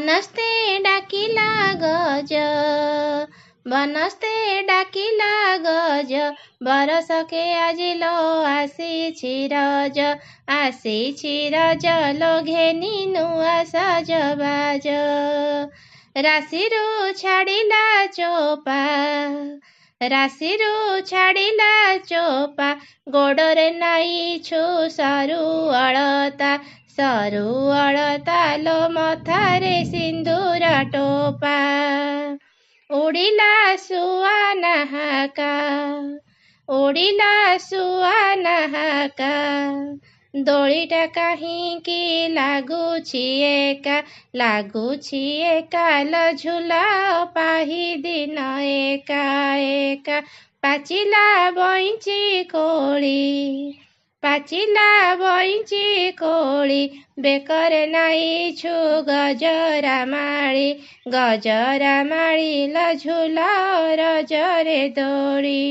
बनस्ते डाकिला गज बनस्ते डाकिला गज बरसके आजिलो आसीछि रज लो घेनी नुआ सजबाज राशिरु छाड़िला चोपा गोड़रे नाइछु सरू अलता लो मथारे सिंदूर टोपा उड़िला सुआ दोलीटा काहींकी लागुछि एका लो झूला पाही दिन एका पाचिला बइंची कोली बेकरे नाइछु गजरा माळी लो झूला रजरे दोली।